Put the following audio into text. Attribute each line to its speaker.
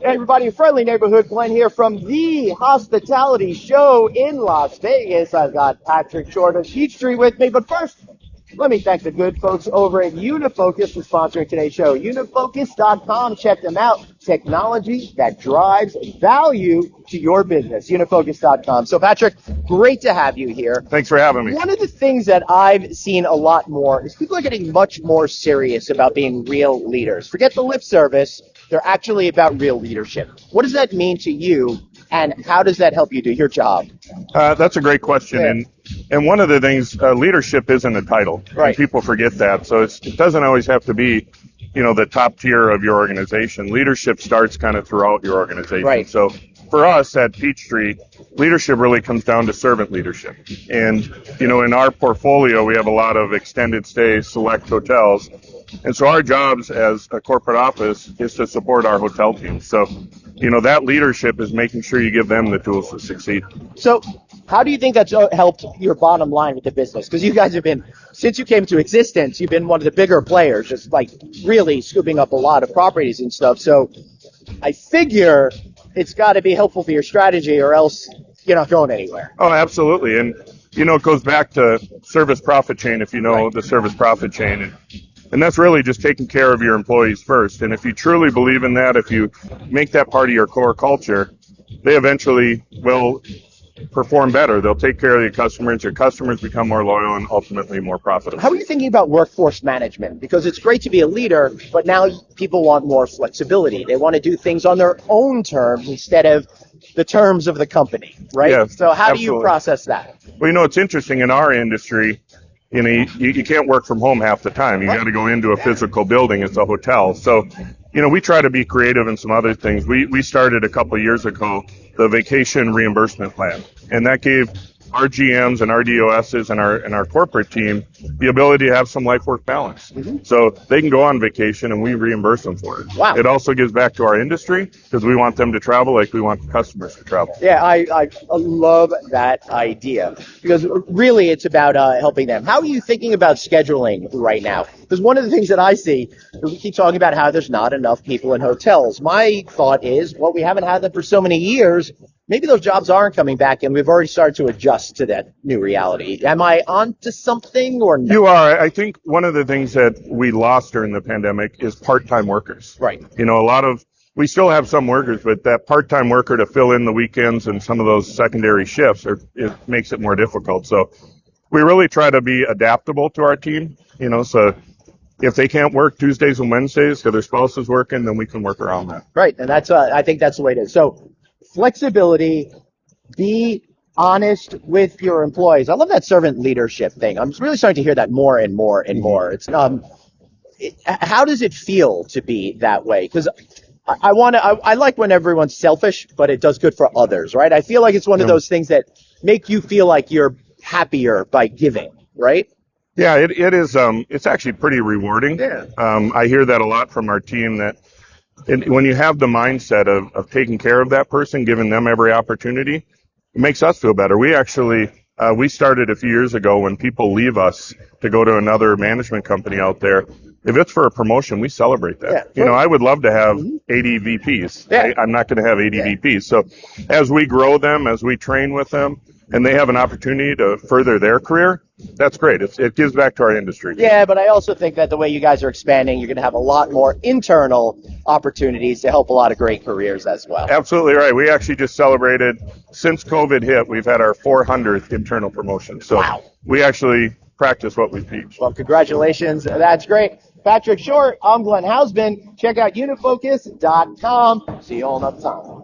Speaker 1: Everybody, friendly neighborhood Glenn here from the hospitality show in Las Vegas. I've got Patrick Short of Peachtree with me, but first, let me thank the good folks over at Unifocus for sponsoring today's show. Unifocus.com, check them out. Technology that drives value to your business. Unifocus.com. So, Patrick, great to have you here.
Speaker 2: Thanks for having me.
Speaker 1: One of the things that I've seen a lot more is people are getting much more serious about being real leaders. Forget the lip service. They're actually about real leadership. What does that mean to you, and how does that help you do your job?
Speaker 2: That's a great question.
Speaker 1: Yeah.
Speaker 2: And one of the things, leadership isn't a title.
Speaker 1: Right.
Speaker 2: And people forget that. So it doesn't always have to be, the top tier of your organization. Leadership starts kind of throughout your organization.
Speaker 1: Right.
Speaker 2: So for us at Peachtree, leadership really comes down to servant leadership. And, in our portfolio, we have a lot of extended stay select hotels. And so our jobs as a corporate office is to support our hotel team. So, that leadership is making sure you give them the tools to succeed.
Speaker 1: So how do you think that's helped your bottom line with the business? Because you guys have been, since you came to existence, you've been one of the bigger players, just like really scooping up a lot of properties and stuff. So I figure it's got to be helpful for your strategy, or else you're not going anywhere.
Speaker 2: Oh, absolutely. And, it goes back to service profit chain, if you know
Speaker 1: Right.
Speaker 2: the service profit chain. And that's really just taking care of your employees first. And if you truly believe in that, if you make that part of your core culture, they eventually will perform better. They'll take care of your customers become more loyal, and ultimately more profitable.
Speaker 1: How are you thinking about workforce management? Because it's great to be a leader, but now people want more flexibility. They want to do things on their own terms instead of the terms of the company, right?
Speaker 2: Yeah,
Speaker 1: So how do you
Speaker 2: absolutely.
Speaker 1: process that?
Speaker 2: Well, it's interesting in our industry. You can't work from home half the time. You got to go into a physical building. It's a hotel. So, we try to be creative in some other things. We started a couple of years ago the vacation reimbursement plan, and that gave our GMs and our DOSs and our corporate team the ability to have some life-work balance.
Speaker 1: Mm-hmm.
Speaker 2: So they can go on vacation and we reimburse them for it.
Speaker 1: Wow.
Speaker 2: It also gives back to our industry because we want them to travel like we want customers to travel.
Speaker 1: Yeah, I love that idea, because really it's about helping them. How are you thinking about scheduling right now? Because one of the things that I see, we keep talking about how there's not enough people in hotels. My thought is, well, we haven't had them for so many years. Maybe those jobs aren't coming back, and we've already started to adjust to that new reality. Am I onto something or no?
Speaker 2: You are. I think one of the things that we lost during the pandemic is part-time workers.
Speaker 1: Right.
Speaker 2: We still have some workers, but that part-time worker to fill in the weekends and some of those secondary shifts, it makes it more difficult. So we really try to be adaptable to our team, so if they can't work Tuesdays and Wednesdays because their spouse is working, then we can work around that.
Speaker 1: Right, and that's I think that's the way it is. So flexibility, be honest with your employees. I love that servant leadership thing. I'm really starting to hear that more and more and more. It's how does it feel to be that way? Because I like when everyone's selfish, but it does good for others, right? I feel like it's one of those things that make you feel like you're happier by giving, right?
Speaker 2: Yeah, it is. It's actually pretty rewarding.
Speaker 1: Yeah.
Speaker 2: I hear that a lot from our team, that when you have the mindset of taking care of that person, giving them every opportunity, it makes us feel better. We actually, we started a few years ago when people leave us to go to another management company out there. If it's for a promotion, we celebrate that.
Speaker 1: Yeah.
Speaker 2: I would love to have 80 VPs.
Speaker 1: Yeah.
Speaker 2: I'm not going to have 80 VPs. So as we grow them, as we train with them, and they have an opportunity to further their career, that's great. It gives back to our industry.
Speaker 1: Yeah, but I also think that the way you guys are expanding, you're going to have a lot more internal opportunities to help a lot of great careers as well.
Speaker 2: Absolutely right. We actually just celebrated, since COVID hit, we've had our 400th internal promotion. So
Speaker 1: Wow.
Speaker 2: We actually practice what we teach.
Speaker 1: Well, congratulations. That's great. Patrick Short, I'm Glenn Hausman. Check out unifocus.com. See you all another time.